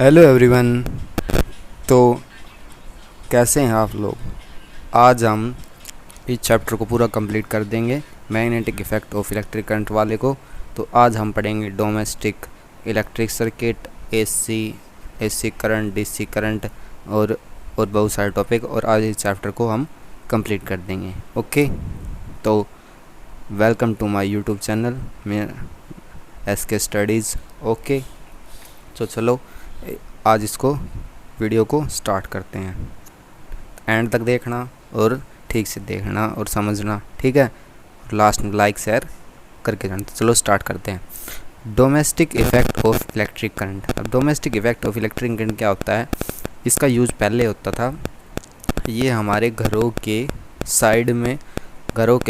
Hello everyone. तो कैसे हैं आप लोग। आज हम इस चैप्टर को पूरा कंप्लीट कर देंगे, magnetic effect of electric current वाले को। तो आज हम पढ़ेंगे domestic electric circuit, AC current, DC current और बहुत सारे टॉपिक, और आज इस चैप्टर को हम कंप्लीट कर देंगे। ओके, तो welcome to my YouTube channel में SK स्टडीज़। ओके, तो चलो आज इसको वीडियो को स्टार्ट करते हैं। एंड तक देखना और ठीक से देखना और समझना, ठीक है। और लास्ट में लाइक शेयर करके जाना। तो चलो स्टार्ट करते हैं। Domestic effect of electric current. अब domestic effect of electric current क्या होता है, इसका यूज़ पहले होता था, ये हमारे घरों के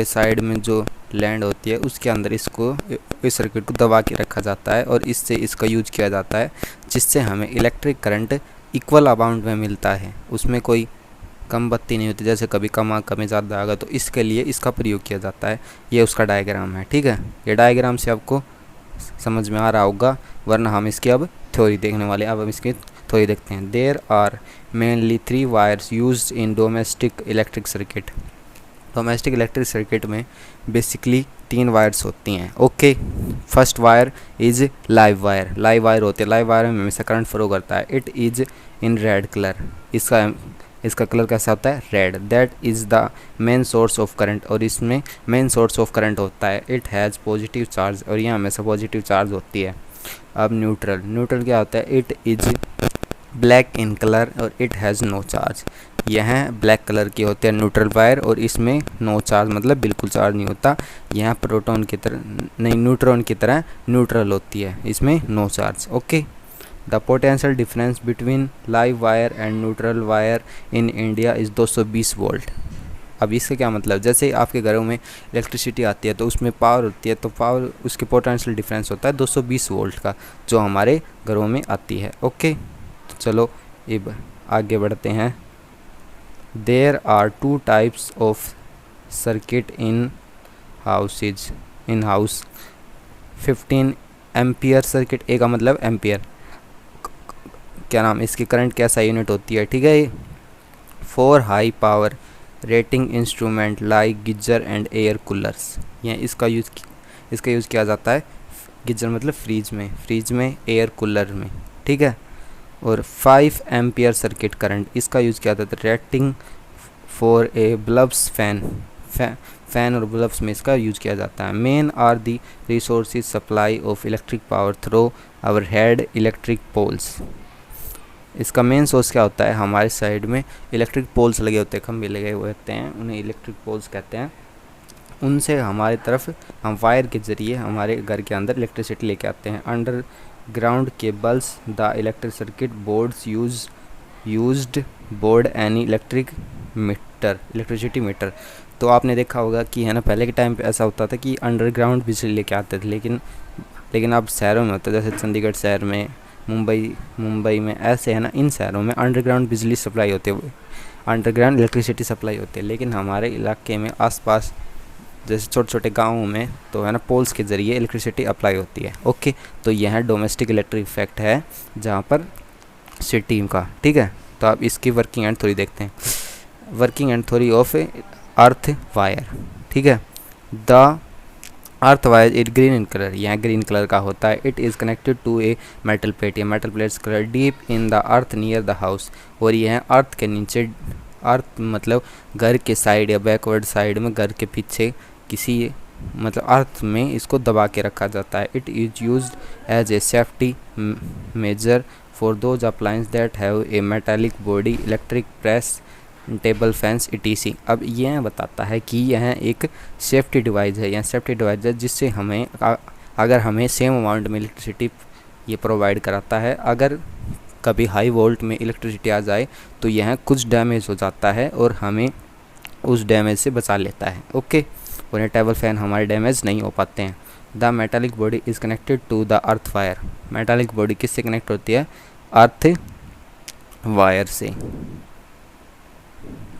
साइड में जो लैंड होती है उसके अंदर इस सर्किट को दबा के रखा जाता है और इससे इसका यूज किया जाता है, जिससे हमें इलेक्ट्रिक करंट इक्वल अमाउंट में मिलता है। उसमें कोई कम बत्ती नहीं होती, जैसे कभी कम ज़्यादा आ गया तो इसके लिए इसका प्रयोग किया जाता है। ये उसका डायग्राम है, ठीक है। ये डायग्राम से आपको समझ में आ रहा होगा, वरना हम इसकी अब थ्योरी देखने वाले। अब हम इसकी थ्योरी देखते हैं। There are mainly 3 wires used in domestic electric circuit. Domestic electric circuit में बेसिकली 3 वायर्स होती हैं। Okay, first wire is live wire होती है। लाइव वायर में हमेशा करंट फ्लो करता है। It is in red colour. इसका कलर कैसा होता है, red. That is the main source of current, और इसमें मेन सोर्स ऑफ करंट होता है। इट हैज़ पॉजिटिव चार्ज, और यह हमेशा पॉजिटिव चार्ज होती है। अब न्यूट्रल क्या होता है, it is black in colour और इट हैज़ नो चार्ज। यह ब्लैक कलर की होती है न्यूट्रल वायर, और इसमें नो चार्ज मतलब बिल्कुल चार्ज नहीं होता। यह प्रोटॉन की तरह नहीं, न्यूट्रॉन की तरह न्यूट्रल होती है, इसमें no charge. Okay, the potential difference between live wire and neutral wire in India is 220 volt. अब इसका क्या मतलब, जैसे आपके घरों में इलेक्ट्रिसिटी आती है तो उसमें पावर होती है, तो पावर उसके पोटेंशियल डिफरेंस होता है 220 वोल्ट का, जो हमारे घरों में आती है। ओके, तो चलो अब आगे बढ़ते हैं। There are 2 types of circuit in house। 15 ampere circuit, A का मतलब एम्पियर, क्या नाम, इसकी करंट कैसा यूनिट होती है, ठीक है। 4 high power rating instrument like geyser and air coolers. यह इसका यूज़ किया जाता है। गीजर मतलब फ्रीज में एयर कूलर में, ठीक है। और 5 एम्पियर सर्किट करंट, इसका यूज़ किया जाता है rating for a bulbs fan और बल्ब्स में इसका यूज़ किया जाता है। Main are the resources supply of electric power through overhead electric poles. इसका मेन सोर्स क्या होता है, हमारे साइड में इलेक्ट्रिक पोल्स लगे होते हैं, खंभे लगे हुए होते हैं, उन्हें इलेक्ट्रिक पोल्स कहते हैं। उनसे हमारे तरफ हम वायर के ज़रिए हमारे घर के अंदर इलेक्ट्रिसिटी लेके आते हैं। Under ground cables the electric circuit boards used board any electricity metre. तो आपने देखा होगा कि है ना, पहले के टाइम पे ऐसा होता था कि अंडरग्राउंड बिजली लेके आते थे, लेकिन अब शहरों में होता है, जैसे चंडीगढ़ शहर में, मुंबई में, ऐसे है ना, इन शहरों में अंडरग्राउंड बिजली सप्लाई होती है, अंडरग्राउंड इलेक्ट्रिसिटी सप्लाई होती है। लेकिन हमारे इलाके में आसपास जैसे छोटे छोटे गाँवों में तो है ना, पोल्स के ज़रिए इलेक्ट्रिसिटी अप्लाई होती है। ओके, तो यह डोमेस्टिक इलेक्ट्रिक इफेक्ट है जहाँ पर सिटी का, ठीक है। तो आप इसकी वर्किंग एंड थ्योरी देखते हैं। Working and theory of earth wire, ठीक है। The earth wire it green in colour, यह ग्रीन कलर का होता है। It is connected to a metal plate, ये metal plates colour deep in the earth near the house, और यह अर्थ के नीचे, अर्थ मतलब घर के साइड या बैकवर्ड साइड में, घर के पीछे किसी मतलब अर्थ में इसको दबा के रखा जाता है। It is used as a safety measure for those appliance that have a metallic body, electric press, table fans etc। अब यह बताता है कि यह एक सेफ्टी डिवाइस है, जिससे हमें अगर हमें सेम अमाउंट में इलेक्ट्रिसिटी ये प्रोवाइड कराता है। अगर कभी हाई वोल्ट में इलेक्ट्रिसिटी आ जाए तो यह कुछ डैमेज हो जाता है और हमें उस डैमेज से बचा लेता है। ओके, और टेबल फैन हमारे डैमेज नहीं हो पाते हैं। The metallic body is connected to the earth wire. Metallic body किससे कनेक्ट होती है, अर्थ वायर से।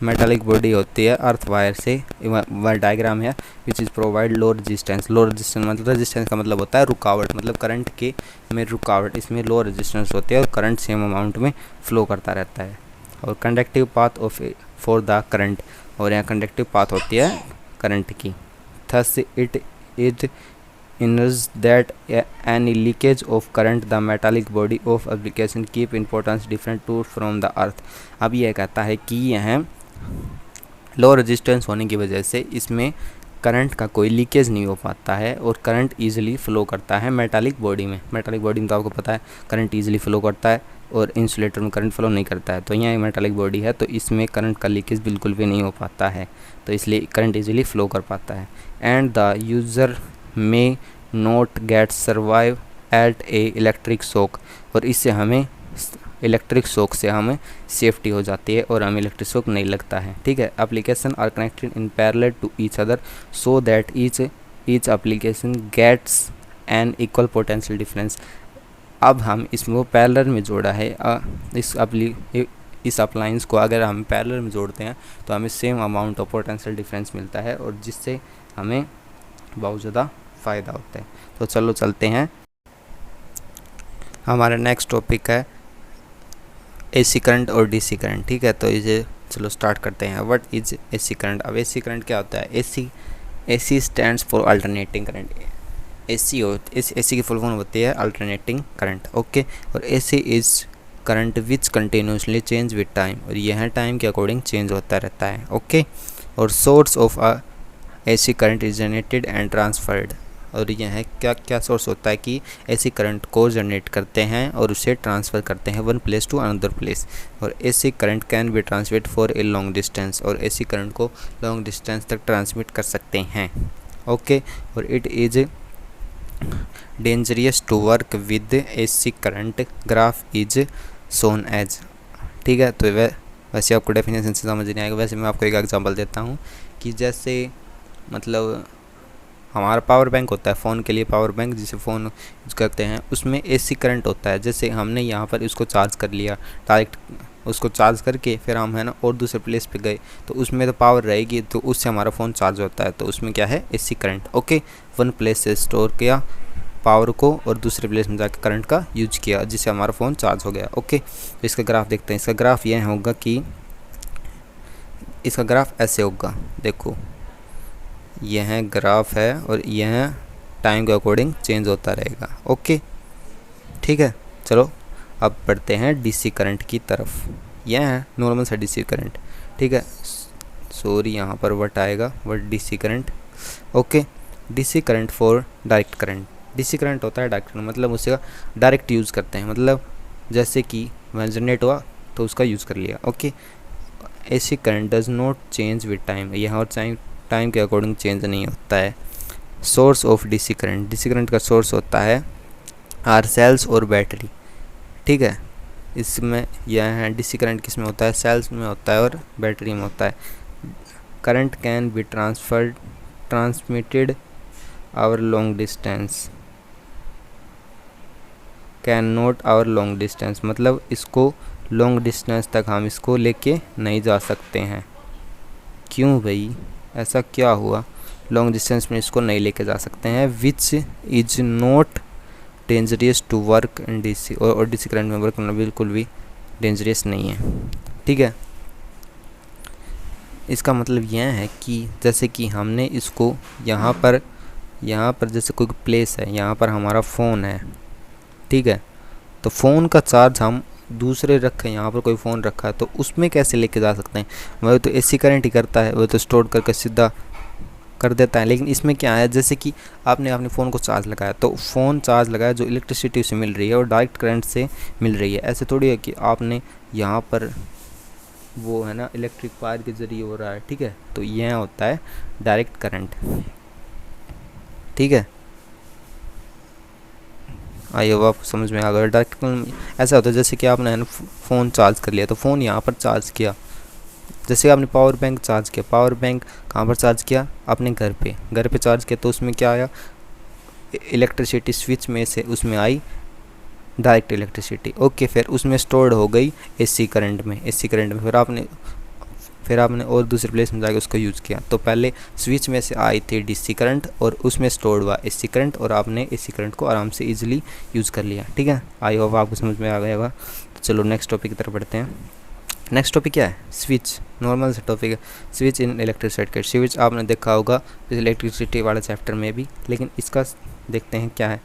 मेटालिक बॉडी होती है अर्थ वायर से, वह डायग्राम है which is provide low resistance. Low resistance मतलब रेजिस्टेंस का मतलब होता है रुकावट, मतलब करंट के में रुकावट, इसमें लो रेजिस्टेंस होती है और करंट सेम अमाउंट में फ्लो करता रहता है। और conductive path of for the current, और यहाँ कंडक्टिव पाथ होती है करंट की। Thus it is ensures that any leakage of current the metallic body of application keep importance different to from the earth. अब यह कहता है कि यह लो रेजिस्टेंस होने की वजह से इसमें करंट का कोई लीकेज नहीं हो पाता है और करंट ईजिली फ्लो करता है मेटालिक बॉडी में। मेटालिक बॉडी में तो आपको पता है करंट ईजिली फ्लो करता है और इंसुलेटर में करंट फ्लो नहीं करता है। तो यहाँ मेटालिक बॉडी है तो इसमें करंट का लीकेज बिल्कुल भी नहीं हो पाता है, तो इसलिए करंट ईजिली फ्लो कर पाता है। एंड द यूज़र में not gate survive eight A electric shock, और इससे हमें इलेक्ट्रिक शॉक से हमें सेफ्टी हो जाती है और हमें इलेक्ट्रिक शॉक नहीं लगता है। ठीक है, application are connected in parallel to each other so that each application gets an equal potential difference. अब हम इसमें पैरेलल में जोड़ा है, इस अप्लायंस को अगर हम पैरेलल में जोड़ते हैं तो हमें same amount of potential difference मिलता है और जिससे हमें बहुत ज़्यादा फ़ायदा होता है। तो चलो चलते हैं, हमारा नेक्स्ट टॉपिक है एसी करंट और डीसी करंट। ठीक है, तो इसे चलो स्टार्ट करते हैं। What is AC current? अब एसी करंट क्या होता है? AC stands for alternating current. AC की फुल फॉर्म होती है अल्टरनेटिंग करंट। ओके, और AC is current which continuously change with time, और यह टाइम के अकॉर्डिंग चेंज होता रहता है। ओके, और source of AC current is generated and transferred, और यह क्या क्या सोर्स होता है कि एसी करंट को जनरेट करते हैं और उसे ट्रांसफ़र करते हैं one place to another place. और AC current can be transmit for a long distance, और एसी करंट को लॉन्ग डिस्टेंस तक ट्रांसमिट कर सकते हैं। ओके, और it is dangerous to work with AC current, graph is shown as. ठीक है, तो वैसे आपको डेफिनेशन से समझ नहीं आएगा, वैसे मैं आपको एक एग्जांपल देता हूँ कि जैसे मतलब हमारा पावर बैंक होता है, फ़ोन के लिए पावर बैंक जिसे फ़ोन यूज़ करते हैं, उसमें एसी करंट होता है। जैसे हमने यहाँ पर उसको चार्ज कर लिया, डायरेक्ट उसको चार्ज करके फिर हम है ना और दूसरे प्लेस पे गए तो उसमें तो पावर रहेगी, तो उससे हमारा फ़ोन चार्ज होता है, तो उसमें क्या है? AC current. Okay, one place से स्टोर किया पावर को और दूसरे प्लेस में जाकर करंट का यूज किया जिससे हमारा फ़ोन चार्ज हो गया। ओके, तो इसका ग्राफ देखते हैं। इसका ग्राफ यह होगा कि इसका ग्राफ ऐसे होगा, देखो यह ग्राफ है और यह टाइम के अकॉर्डिंग चेंज होता रहेगा। ओके, ठीक है, चलो अब बढ़ते हैं डीसी करंट की तरफ। यह है नॉर्मल सा डीसी करंट। ठीक है, सॉरी यहाँ पर वट आएगा, what DC current. Okay, DC current for direct current. DC current होता है डायरेक्ट करंट, मतलब उसका डायरेक्ट यूज़ करते हैं, मतलब जैसे कि वह जनरेट हुआ तो उसका यूज़ कर लिया। Okay, AC current does not change with time, यह और टाइम के अकॉर्डिंग चेंज नहीं होता है। Source of DC current, DC current का सोर्स होता है आर सेल्स और बैटरी। ठीक है, इसमें यह है डीसी करंट किस में होता है? सेल्स में होता है और बैटरी में होता है। Current can be transmitted over long distance, can not over long distance, मतलब इसको लॉन्ग डिस्टेंस तक हम इसको लेके नहीं जा सकते हैं। क्यों भाई, ऐसा क्या हुआ? लॉन्ग डिस्टेंस में इसको नहीं लेके जा सकते हैं। Which is not dangerous to work in DC, और डीसी करंट में वर्क करना बिल्कुल भी डेंजरियस नहीं है। ठीक है, इसका मतलब यह है कि जैसे कि हमने इसको यहाँ पर जैसे कोई प्लेस है, यहाँ पर हमारा फ़ोन है। ठीक है, तो फ़ोन का चार्ज हम दूसरे रखें, यहाँ पर कोई फ़ोन रखा है तो उसमें कैसे लेके जा सकते हैं? वह तो एसी करंट ही करता है, वह तो स्टोर करके सीधा कर देता है। लेकिन इसमें क्या है, जैसे कि आपने अपने फ़ोन को चार्ज लगाया, तो फ़ोन चार्ज लगाया जो इलेक्ट्रिसिटी से मिल रही है और डायरेक्ट करंट से मिल रही है। ऐसे थोड़ी है कि आपने यहाँ पर वो है ना इलेक्ट्रिक वायर के ज़रिए हो रहा है। ठीक है, तो यह होता है डायरेक्ट करंट। ठीक है, आइए अब आप समझ में आ गया। डायरेक्ट ऐसा होता है जैसे कि आपने फ़ोन चार्ज कर लिया, तो फ़ोन यहाँ पर चार्ज किया। जैसे आपने पावर बैंक चार्ज किया, पावर बैंक कहाँ पर चार्ज किया? अपने घर पे चार्ज किया, तो उसमें क्या आया? इलेक्ट्रिसिटी स्विच में से उसमें आई डायरेक्ट इलेक्ट्रिसिटी। ओके, फिर उसमें स्टोर्ड हो गई एसी करंट में। फिर आपने फिर आपने और दूसरे प्लेस में जाके उसको यूज़ किया। तो पहले स्विच में से आई थी डीसी करंट और उसमें स्टोर्ड हुआ एसी करंट, और आपने एसी करंट को आराम से ईजिली यूज़ कर लिया। ठीक है, आई होप आपको समझ में आ गया होगा। तो चलो नेक्स्ट टॉपिक की तरफ बढ़ते हैं। नेक्स्ट टॉपिक क्या है? स्विच। नॉर्मल सा टॉपिक है, switch in electric circuit. Switch आपने देखा होगा इलेक्ट्रिसिटी वाले चैप्टर में भी, लेकिन इसका देखते हैं क्या है।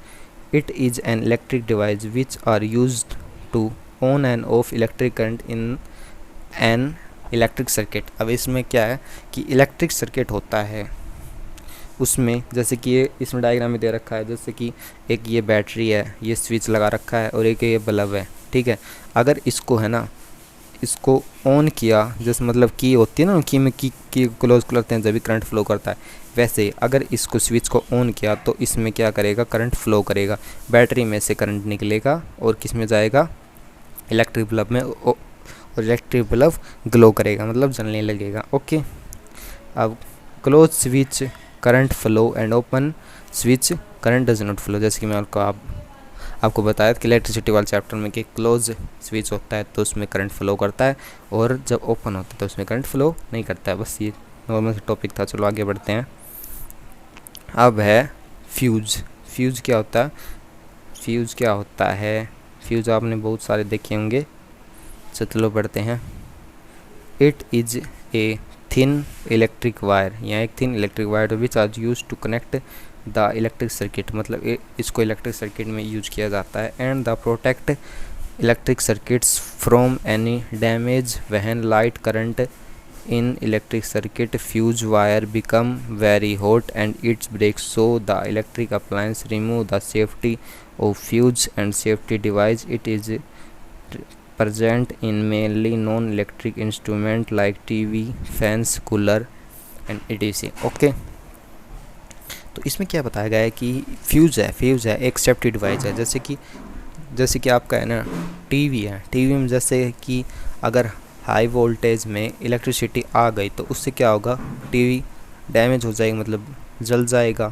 It is an electric device which are used to on and off electric current in an electric circuit. अब इसमें क्या है कि इलेक्ट्रिक सर्किट होता है, उसमें जैसे कि ये इसमें डायग्राम में दे रखा है, जैसे कि एक ये बैटरी है, ये स्विच लगा रखा है, और एक ये बल्ब है। ठीक है, अगर इसको है ना, इसको ऑन किया, जैसे मतलब की होती है ना, की में की क्लोज करते हैं जब भी करंट फ्लो करता है, वैसे अगर इसको स्विच को ऑन किया तो इसमें क्या करेगा, करंट फ्लो करेगा, बैटरी में से करंट निकलेगा और किस में जाएगा, इलेक्ट्रिक बल्ब में, और इलेक्ट्रिक बल्ब ग्लो करेगा, मतलब जलने लगेगा। ओके, अब close switch current flow and open switch current does not flow. जैसे कि मैं आपको बताया कि इलेक्ट्रिसिटी वाले चैप्टर में कि क्लोज स्विच होता है तो उसमें करंट फ्लो करता है, और जब ओपन होता है तो उसमें करंट फ्लो नहीं करता है। बस ये नॉर्मल टॉपिक था। चलो आगे बढ़ते हैं। अब है फ्यूज। फ्यूज क्या होता है? फ्यूज आपने बहुत सारे देखे होंगे। चलो बढ़ते हैं। It is a thin electric wire, यहाँ एक thin electric wire which are use to connect the electric circuit, मतलब इसको इलेक्ट्रिक सर्किट में यूज किया जाता है। And the protect electric circuits from any damage when light current in electric circuit. Fuse wire become very hot and it breaks, so the electric appliance remove the safety of fuse and safety device. It is present in mainly non-electric instrument like TV, fans, cooler and etc. Okay, तो इसमें क्या बताया गया है कि fuse है एक safety device है। जैसे कि आपका है ना टीवी है, टीवी में जैसे कि अगर हाई वोल्टेज में इलेक्ट्रिसिटी आ गई तो उससे क्या होगा, टीवी डैमेज हो जाएगा, मतलब जल जाएगा।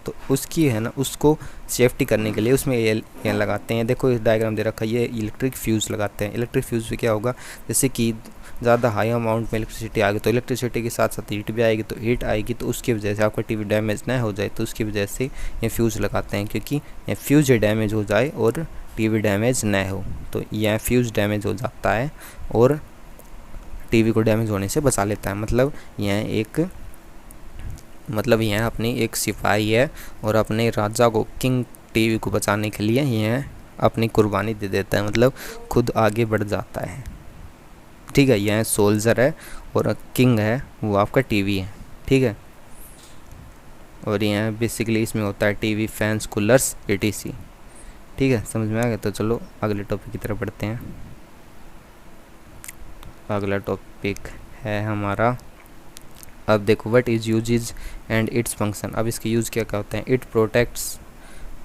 तो उसकी है ना, उसको सेफ्टी करने के लिए उसमें ये लगाते हैं। देखो इस डायग्राम दे रखा है, ये इलेक्ट्रिक फ्यूज़ लगाते हैं। इलेक्ट्रिक फ्यूज़ से क्या होगा, जैसे कि ज़्यादा हाई अमाउंट में इलेक्ट्रिसिटी आ गई तो इलेक्ट्रिसिटी के साथ साथ हीट भी आएगी, तो हीट आएगी तो उसकी वजह से आपका टीवी डैमेज ना हो जाए, तो उसकी वजह से ये फ्यूज़ लगाते हैं, क्योंकि ये फ्यूज़ डैमेज हो जाए और टीवी डैमेज ना हो। तो यह फ्यूज़ डैमेज हो जाता है और टीवी को डैमेज होने से बचा लेता है। मतलब यह अपनी एक सिपाही है और अपने राजा को, किंग टीवी को बचाने के लिए यह अपनी कुर्बानी दे देता है, मतलब खुद आगे बढ़ जाता है। ठीक है, यह सोल्जर है और किंग है वो आपका टीवी है। ठीक है, और यह बेसिकली इसमें होता है टीवी, फैंस, कूलर्स etc। ठीक है, समझ में आ गया। तो चलो अगले टॉपिक की तरफ बढ़ते हैं। अगला टॉपिक है हमारा, अब देखो what is usages and its function. अब इसके यूज़ क्या क्या होते हैं। It protects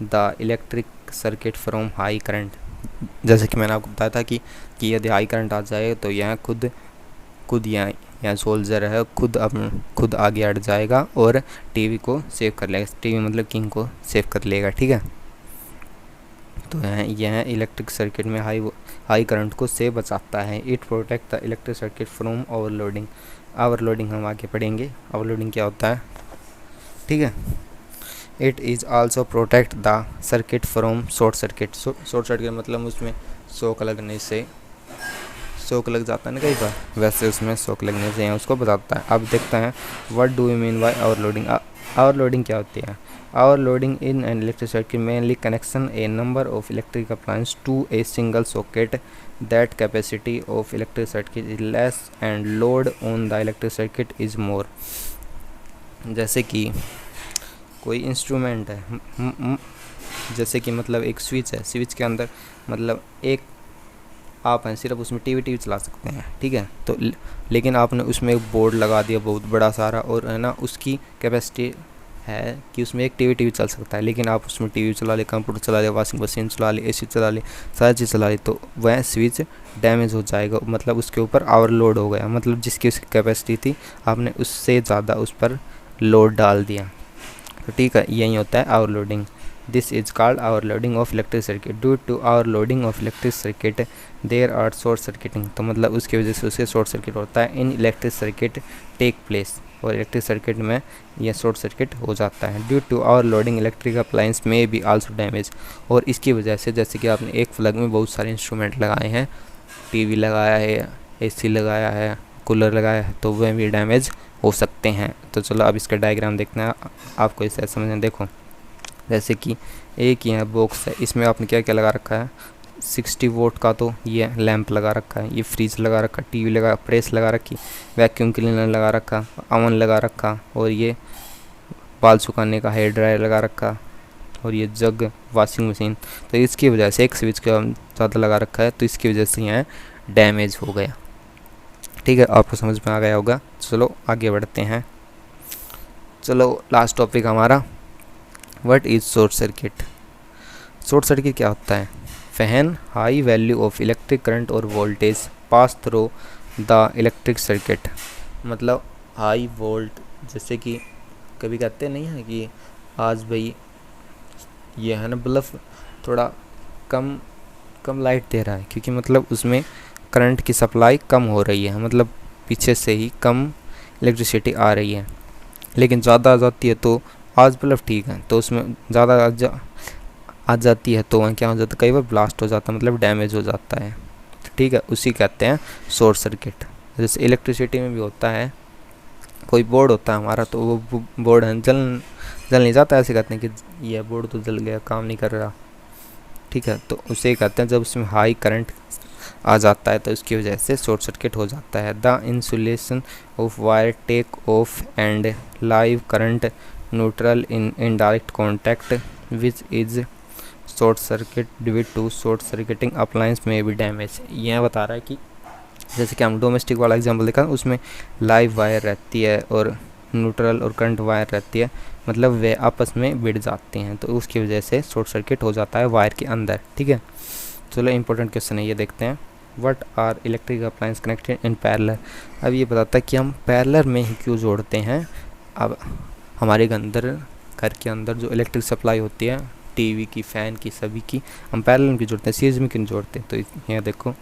the electric circuit from high current. जैसे कि मैंने आपको बताया था कि यदि हाई करंट आ जाए तो यह खुद यहाँ सोल्जर है, खुद आगे हट जाएगा और टीवी को सेव कर लेगा। टीवी मतलब किंग को सेव कर लेगा। ठीक है, तो यह इलेक्ट्रिक सर्किट में हाई करंट को से बचाता है। It protect the electric circuit from overloading हम आगे पढ़ेंगे। ओवरलोडिंग क्या होता है। ठीक है, it is also protect the circuit from short circuit. Short circuit मतलब उसमें शॉक लग जाता है ना कई बार, वैसे उसमें शॉक लगने से उसको बताता है। अब देखते हैं what do you mean by overloading. Overloading क्या होती है। Overloading in an electric circuit mainly connection a number of electric appliances to a single socket. That capacity of electric circuit is less and load on the electric circuit is more. जैसे कि कोई instrument है, जैसे कि मतलब एक switch है, switch के अंदर मतलब एक आप हैं सिर्फ उसमें टीवी चला सकते हैं। ठीक है, तो लेकिन आपने उसमें एक बोर्ड लगा दिया बहुत बड़ा सारा, और है ना उसकी कैपेसिटी है कि उसमें एक टीवी चल सकता है, लेकिन आप उसमें टीवी चला ले, कंप्यूटर चला ले, वॉशिंग मशीन चला ले, एसी चला ले, सारी चीज़ चला ले, तो वह स्विच डैमेज हो जाएगा, मतलब उसके ऊपर ओवरलोड हो गया, मतलब जिसकी उसकी कैपेसिटी थी आपने उससे ज़्यादा उस पर लोड डाल दिया। तो ठीक है, यही होता है overloading. This is called overloading of electric circuit. Due to overloading of electric circuit there are short circuiting, तो मतलब उसकी वजह से उसे शॉर्ट सर्किट होता है। In electric circuit take place, और इलेक्ट्रिक सर्किट में यह शॉर्ट सर्किट हो जाता है। Due to overloading electric appliance में बी आल्सो डैमेज, और इसकी वजह से जैसे कि आपने एक प्लग में बहुत सारे इंस्ट्रूमेंट लगाए हैं, टीवी लगाया है, एसी लगाया है, कूलर लगाया है, तो वह भी डैमेज हो सकते हैं। तो चलो अब इसका डायग्राम देखना है आपको, इसे समझना। देखो जैसे कि एक यहाँ बॉक्स है, इसमें आपने क्या क्या लगा रखा है, 60 वोल्ट का तो ये लैंप लगा रखा है, ये फ्रिज लगा रखा, टीवी लगा, प्रेस लगा रखी, वैक्यूम क्लीनर लगा रखा, अवन लगा रखा, और ये बाल सुखाने का हेयर ड्रायर लगा रखा, और ये जग, वॉशिंग मशीन। तो इसकी वजह से एक स्विच का ज़्यादा लगा रखा है, तो इसकी वजह से यहाँ डैमेज हो गया। ठीक है, आपको समझ में आ गया होगा। चलो आगे बढ़ते हैं। चलो लास्ट टॉपिक हमारा, what is short circuit. Short circuit क्या होता है? When high value of electric current और voltage pass through the electric circuit, मतलब हाई वोल्ट, जैसे कि कभी कहते नहीं है कि आज भाई ये है ना बल्ब थोड़ा कम लाइट दे रहा है, क्योंकि मतलब उसमें करंट की सप्लाई कम हो रही है, मतलब पीछे से ही कम इलेक्ट्रिसिटी आ रही है। लेकिन ज़्यादा आ जाती है तो आज बल्ब ठीक है, तो उसमें ज़्यादा आ जाती है तो वहाँ क्या हो जाता है, कई बार ब्लास्ट हो जाता है, मतलब डैमेज हो जाता है। ठीक है, उसी कहते हैं शॉर्ट सर्किट। जैसे इलेक्ट्रिसिटी में भी होता है, कोई बोर्ड होता है हमारा, तो वो बोर्ड है जल नहीं जाता, ऐसे कहते हैं कि यह बोर्ड तो जल गया, काम नहीं कर रहा। ठीक है, तो उसे कहते हैं जब उसमें हाई करंट आ जाता है तो इसकी वजह से शॉर्ट सर्किट हो जाता है। The insulation of wire take off and live current neutral in indirect contact which is short circuit due to short circuiting appliance में भी डैमेज। यह बता रहा है कि जैसे कि हम डोमेस्टिक वाला एग्जांपल देखा, उसमें लाइव वायर रहती है और न्यूट्रल और करंट वायर रहती है, मतलब वे आपस में भिड़ जाते हैं, तो उसकी वजह से शॉर्ट सर्किट हो जाता है वायर के अंदर। ठीक है, चलो इंपॉर्टेंट क्वेश्चन है, ये देखते हैं। What are electric appliance connected in parallel. अब ये बताता है कि हम पैरेलल में ही क्यों जोड़ते हैं। अब हमारे घर के अंदर जो इलेक्ट्रिक सप्लाई होती है, टीवी की, फ़ैन की, सभी की, हम पैरेलल में क्यों जोड़ते हैं, सीरीज में क्यों जोड़ते हैं। तो यहाँ देखो,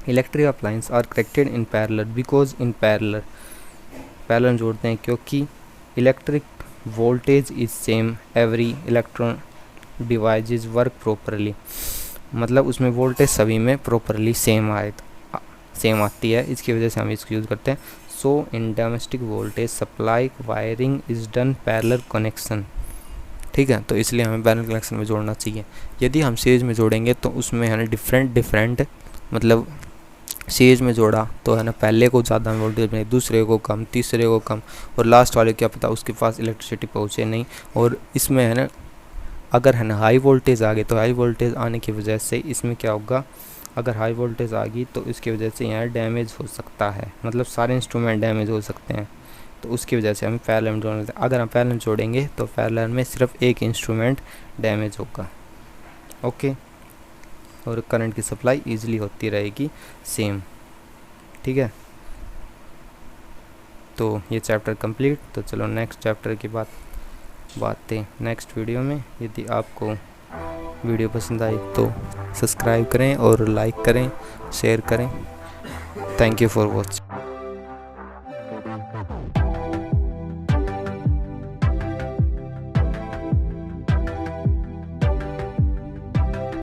electric appliance are connected in parallel because in parallel जोड़ते हैं क्योंकि electric voltage is same every electron devices work properly, मतलब उसमें वोल्टेज सभी में प्रॉपरली सेम आती है, इसकी वजह से हम इसको यूज़ करते हैं। So in domestic voltage supply wiring is done parallel connection. ठीक है, तो इसलिए हमें पैरेलल कनेक्शन में जोड़ना चाहिए। यदि हम सीरीज में जोड़ेंगे तो उसमें है ना डिफरेंट मतलब सीरीज में जोड़ा तो है ना पहले को ज़्यादा वोल्टेज में, दूसरे को कम, तीसरे को कम, और लास्ट वाले क्या पता उसके पास इलेक्ट्रिसिटी पहुँचे नहीं। और इसमें है ना अगर है ना हाई वोल्टेज आ गई, तो हाई वोल्टेज आने की वजह से इसमें क्या होगा, अगर हाई वोल्टेज आ गई तो इसकी वजह से यहाँ डैमेज हो सकता है, मतलब सारे इंस्ट्रूमेंट डैमेज हो सकते हैं। तो उसकी वजह से हमें पैरेलल में जोड़ना चाहिए। अगर हम पैरेलल में जोड़ेंगे तो पैरेलल में सिर्फ एक इंस्ट्रूमेंट डैमेज होगा। ओके, और करंट की सप्लाई ईजिली होती रहेगी सेम। ठीक है, तो ये चैप्टर कंप्लीट। तो चलो नेक्स्ट चैप्टर की बातें नेक्स्ट वीडियो में। यदि आपको वीडियो पसंद आई तो सब्सक्राइब करें और लाइक करें, शेयर करें। Thank you for watching.